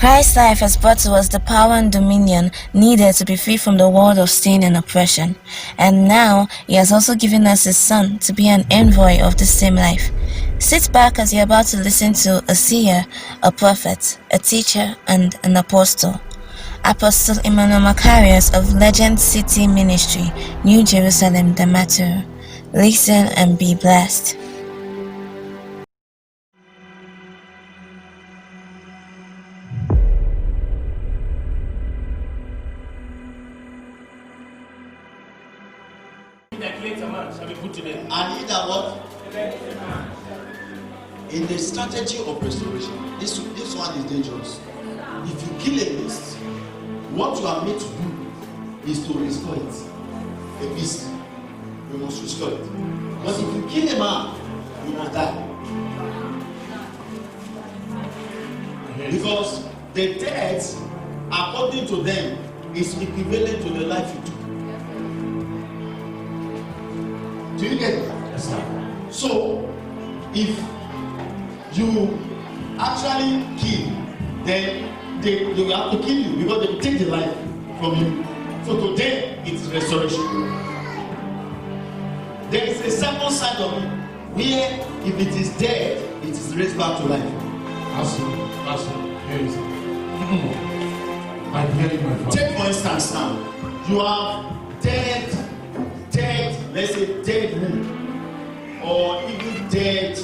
Christ's life has brought to us the power and dominion needed to be free from the world of sin and oppression. And now, He has also given us His Son to be an envoy of the same life. Sit back as you're about to listen to a seer, a prophet, a teacher, and an apostle. Apostle Emmanuel Macarius of Legend City Ministry, New Jerusalem, Damaturu. Listen and be blessed. And he that what? In the strategy of restoration, this one is dangerous. If you kill a beast, what you are made to do is to restore it. A beast, you must restore it. But if you kill a man, you must die. Because the death, according to them, is equivalent to the life you took. Do you get it? Yes, sir. So, if you actually kill, then they will have to kill you because they will take the life from you. So today, it's restoration. There is a second side of it where if it is dead, it is raised back to life. Here is it. I'm hearing my father. Take for instance now, you have dead, let's say dead wound, or even dead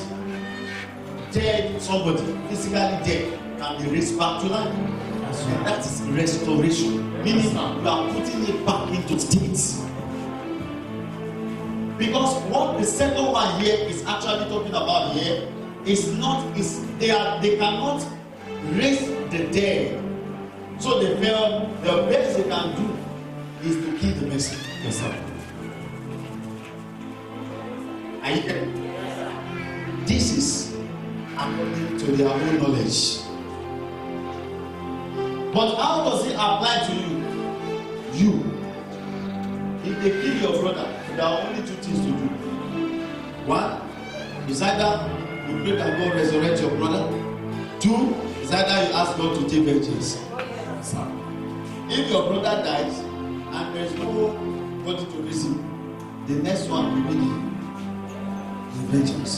somebody, physically dead, can be raised back to life. And that is restoration, meaning you are putting it back into state. Because what the second one here is actually talking about here is they cannot raise the dead. So they feel the best they can do is to kill the person. Yes, sir. Are you getting? This is according to their own knowledge. But how does it apply to you? You. If they kill your brother, there are only two things to do. One is either you pray that God resurrect your brother. Two is either you ask God to take vengeance. If your brother dies and there is nobody to raise him, the next one will be the vengeance.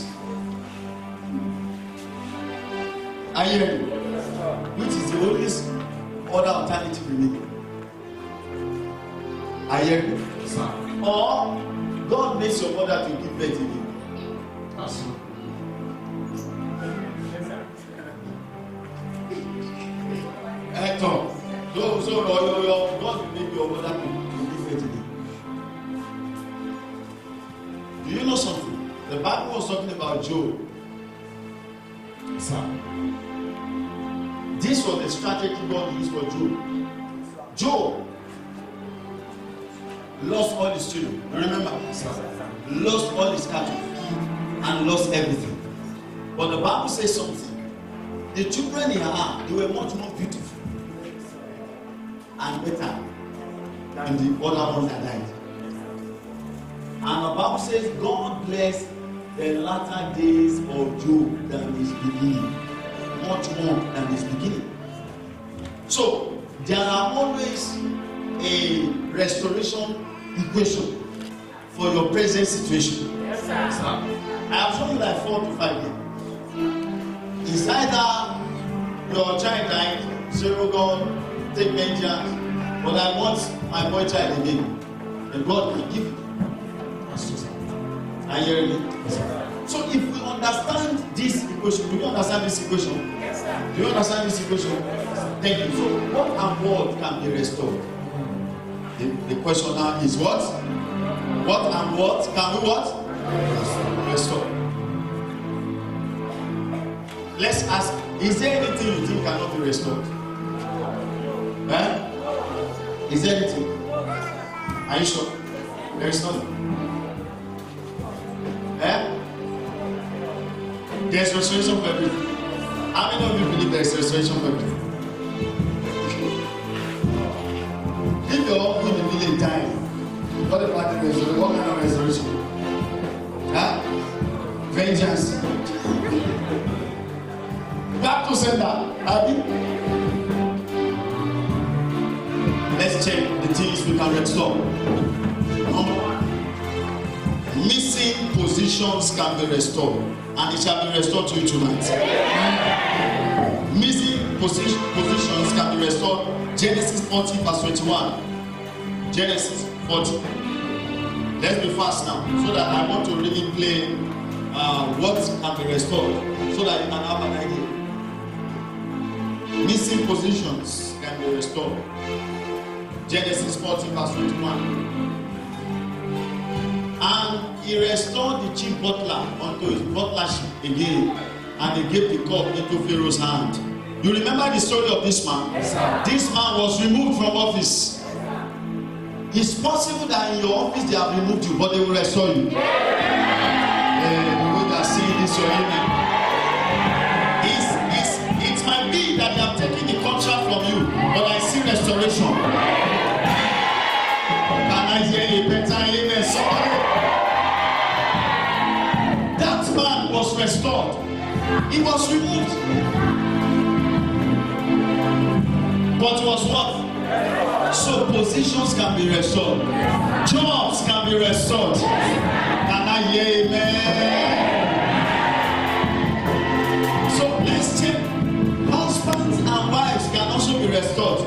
Are you ready? Which is the only other alternative remaining. Are you ready? Or God makes your mother to give birth again. So God will make your mother to give birth again. Do you know something? The Bible was talking about Job. This was the strategy God used for Job. Job lost all his children. Remember? Lost all his cattle and lost everything. But the Bible says something. The children he had, they were much more beautiful and better than the other ones that died. And the Bible says God blessed the latter days of Job than his beginning. Much more than his beginning. So there are always a restoration equation for your present situation. Yes, sir. I have shown you like 4 to 5 here. It's either your child died, say, oh God, take vengeance, but I want my boy child again. And God will give it. Are you ready? Yes, sir. So if we understand this equation, do you understand this equation? Yes, sir. Do you understand this equation? Thank you. So what and what can be restored? The question now is what? What and what can we what? Restore. Let's ask, is there anything you think cannot be restored? Is there anything? Are you sure? There is nothing. There's restoration for everything. How many of you believe there is restoration for everything? If your uncle in the village died, what about the restoration? What kind of restoration? Vengeance. Back to sender. Let's check the things we can restore. Number one, missing positions can be restored, and it shall be restored to you tonight. Missing positions can be restored. Genesis 40 verse 21. Genesis 40. Let's be fast now, so that I want to really play what can be restored, so that you can have an idea. Missing positions can be restored. Genesis 40 verse 21. And he restored the chief butler unto his butlership again, and he gave the cup into Pharaoh's hand. You remember the story of this man? Yes, sir. This man was removed from office. It's possible that in your office they have removed you, but they will restore you. The way they are saying this, your amen. It might be that they have taken the contract from you, but I see restoration. Can I hear a better amen? Somebody. That man was restored. He was removed. But was what? So positions can be restored. Jobs can be restored. Can I hear amen? So let's check. Husbands and wives can also be restored.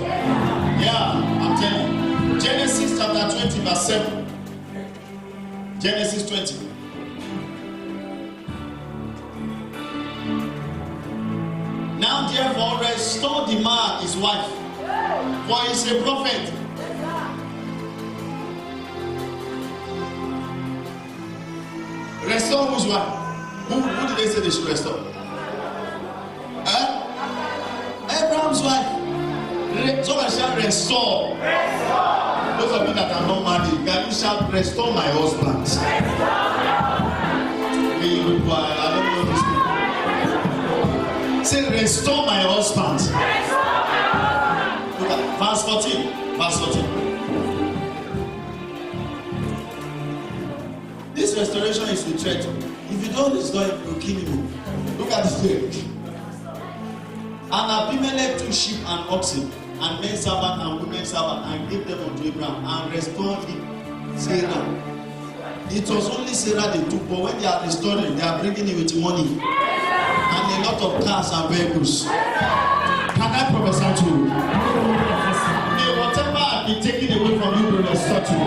Yeah, I'm telling you. Genesis chapter 20 verse 7. Genesis 20. Now therefore restore the man his wife, for he is a prophet. Restore whose wife? Who did they say they should restore? Abraham's wife. So I shall restore. Those of you that are not married, can you shout, restore my husband? I don't know this. Say, restore my husband. Look at verse 14. Verse 14. This restoration is the threat. If you don't restore him, you'll kill him. Look at this thing. And Abimelech took sheep and oxen, and men servant and women servant, and gave them unto Abraham, and restored him Sarah. It was only Sarah they took, but when they are restoring, they are bringing it with money and a lot of cars and vehicles. Can I prophesy to you? May whatever has been taken away from you be restored to you.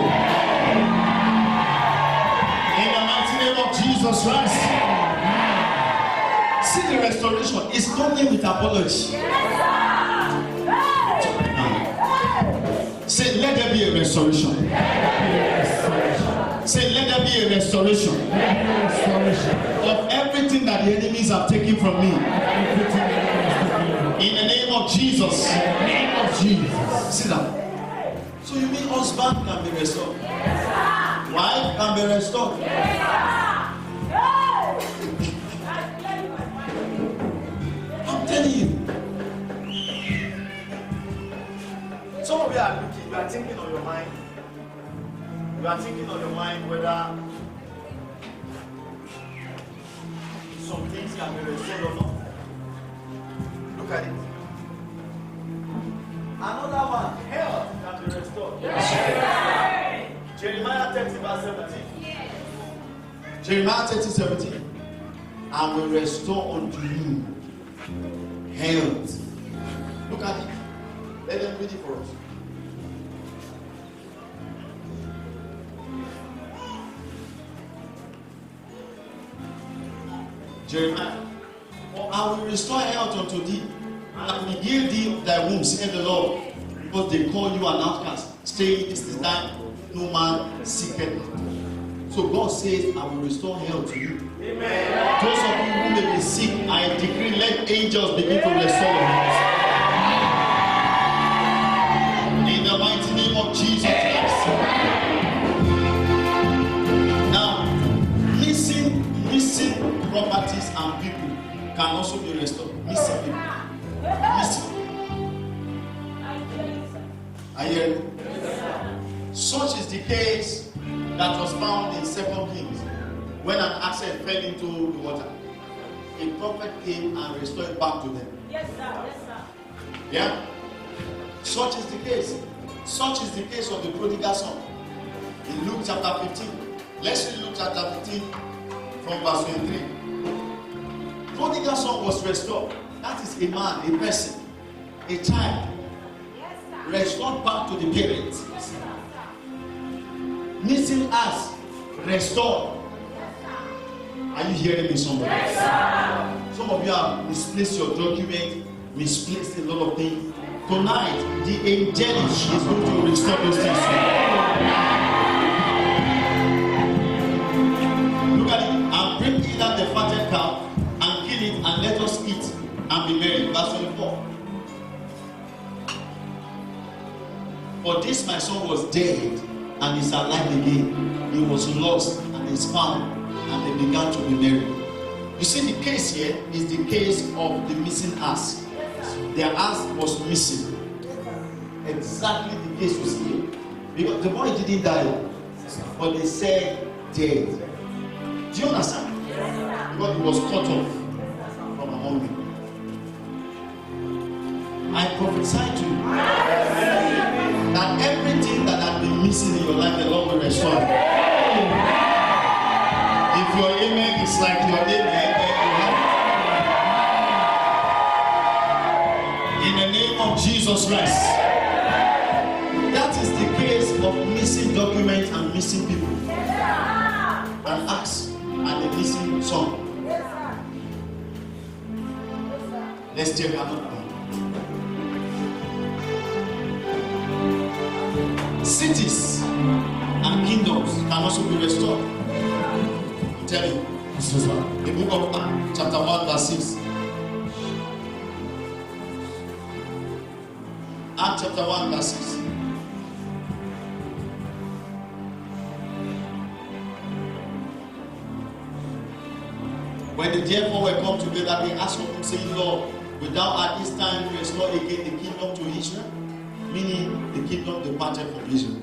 In the mighty name of Jesus Christ. See the restoration. It's not here with apology. Say, let there be a restoration. Say, let there be a restoration of everything that the enemies have taken from me. In the name of Jesus. Sit down. So you mean husband can be restored? Wife can be restored? I'm telling you. Some of you are looking, you are thinking on your mind. You are thinking on your mind whether some things can be restored or not. Look at it. Another one, health can be restored. Yes. Jeremiah 30 verse 17. Yes. Jeremiah 30:17. I will restore unto you health. Look at it. Let them read it for us. Jeremiah, for I will restore health unto thee, and I will give thee thy womb, saith the Lord, because they call you an outcast, saying, this is thine, no man seeketh. So God says, I will restore health to you. Amen. Those of you who may be sick, I decree, let angels begin to restore your health. In the mighty name of Jesus Christ. Now, missing properties and people can also be restored. Missing people. Missing. Are you hearing me? Such is the case that was found in 2 Kings when an asset fell into the water. A prophet came and restored it back to them. Yes, sir. Yes, sir. Yeah? Such is the case. Such is the case of the prodigal son. In Luke chapter 15. Let's read Luke chapter 15 from verse 23. Prodigal son was restored. That is a man, a person, a child. Restored back to the parents. Missing us, restored. Are you hearing me, somebody? Some of you have misplaced your document, misplaced a lot of things. Tonight, the angelic is going to restore those things to you. Look at it. And bring either the fatted calf and kill it, and let us eat and be merry. Verse 24. For this my son was dead and is alive again. He was lost and is found, and they began to be merry. You see, the case here is the case of the missing ass. Their ass was missing. Exactly the case was here. Because the boy didn't die, but they said dead. Do you understand? Because he was cut off from among them. I prophesy to you that everything that has been missing in your life, the Lord will restore. If your amen is like your amen, in the name of Jesus Christ. That is the case of missing documents and missing people. And acts and the missing son. Let's take another one. Cities and kingdoms can also be restored. I'm telling you. The book of Acts, chapter 1, verse 6. Acts chapter 1, verse 6. When they therefore were come together, they asked of him, saying, Lord, wilt thou at this time restore again the kingdom to Israel? Meaning the kingdom departed from Israel.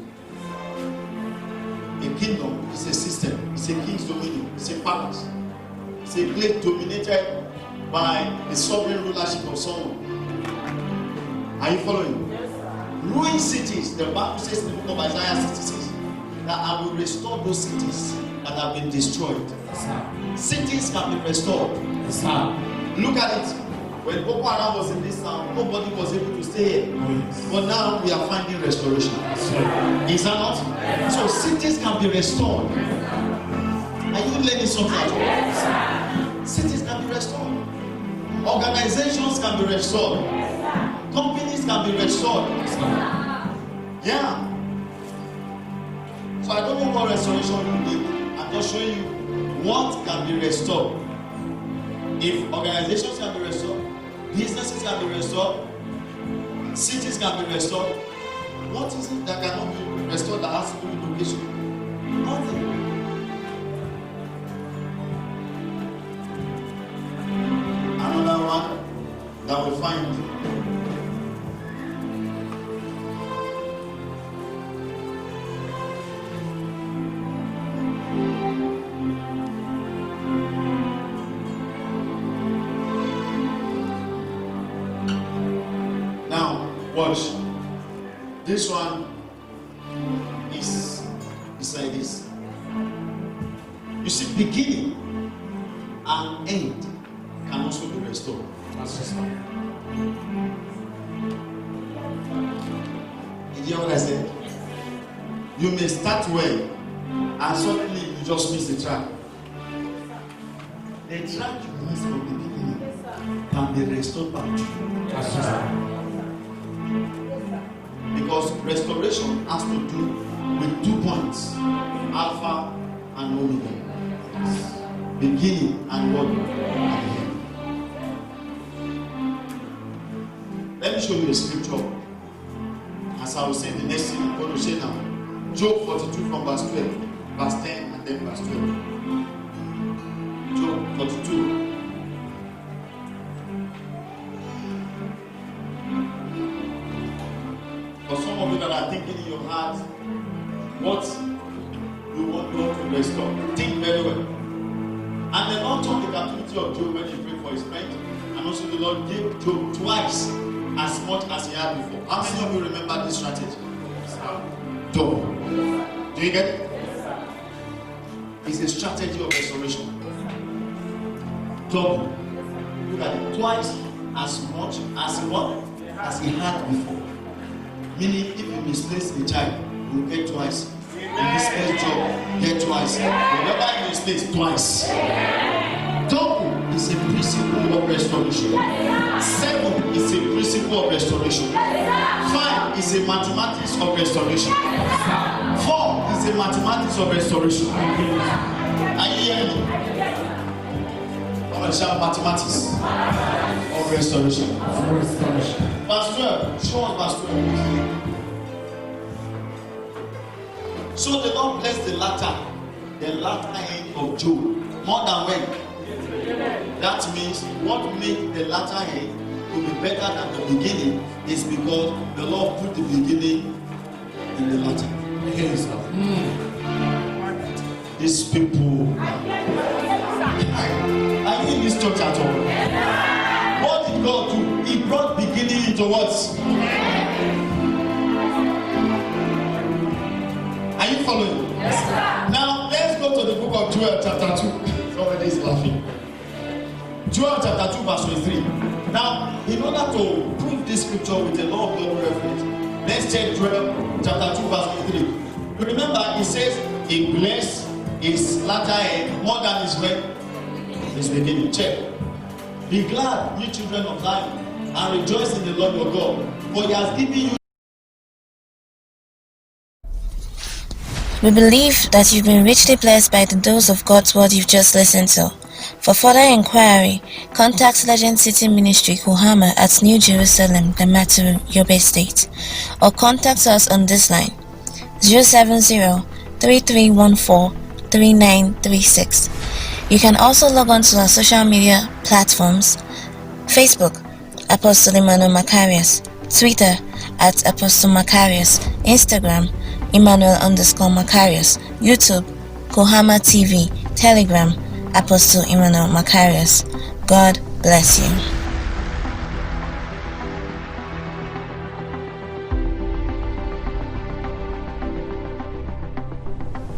A kingdom is a system, it's a king's dominion, it's a palace, it's a place dominated by the sovereign rulership of someone. Are you following? Yes, ruined cities, the Bible says in the book of Isaiah 66 that I will restore those cities that have been destroyed. Yes, cities can be restored. Yes, look at it. When Boko Haram was in this town, nobody was able to stay here. Yes. But now we are finding restoration. Yes, is that not? Yes. So cities can be restored. Are you learning something? Yes. Cities can be restored. Organizations can be restored. Yes. Companies can be restored. Yes. Yeah. So I don't know what restoration you need. I'm just showing you what can be restored. If organizations can be restored, businesses can be restored, cities can be restored, what is it that cannot be restored that has to do with location? Nothing. Another one that we find. Watch. This one is like this. You see, beginning and end can also be restored. You hear what I said? You may start well and suddenly you just miss the track. The track you missed from the beginning can be restored back to you. Because restoration has to do with 2 points, Alpha and Omega, beginning and what? Let me show you a scripture. As I will say, the next thing I'm going to say now, Job 42 from verse 12, verse 10 and then verse 12. Job 42. For some of you that are thinking in your heart, what you want God to restore, think very well. And the Lord turned the captivity of Job when he prayed for his friend, and also the Lord gave Job twice as much as he had before. How many of you remember this strategy? Double. Do you get it? It's a strategy of restoration. Double. Look at it. Twice as much as what? As he had before. Meaning, if you misplace a child, you will get twice. You misplace job, get twice. Whenever you misplace, twice. Double is a principle of restoration. 7 is a principle of restoration. 5 is a mathematics of restoration. 4 is a mathematics of restoration. Are you hearing me? I'm going to shout mathematics of restoration. Verse 12. Show us verse 12. So the Lord blessed the latter end of Job more than when. That means what made the latter end to be better than the beginning is because the Lord put the beginning in the latter. These people, are you in this church at all? What did God do? He brought beginning into what? Are you following? Yes, now let's go to the book of Joel chapter 2. Somebody is laughing. Joel chapter 2 verse 23. Now, in order to prove this scripture with a lot of double reference, let's check Joel chapter 2 verse 23. Remember, it says, he blessed his latter end more than his when? His beginning. Check. Be glad, you children of Zion, and rejoice in the Lord your God, for he has given you. We believe that you've been richly blessed by the dose of God's word you've just listened to. For further inquiry, contact Legend City Ministry Kohama at New Jerusalem, Damaturu, Yobe State, or contact us on this line 070-3314-3936. You can also log on to our social media platforms: Facebook, Apostle Emmanuel Macarius; Twitter, @Apostle Macarius; Instagram, Emmanuel_Macarius; YouTube, Kohama TV; Telegram, Apostle Emmanuel Macarius. God bless you.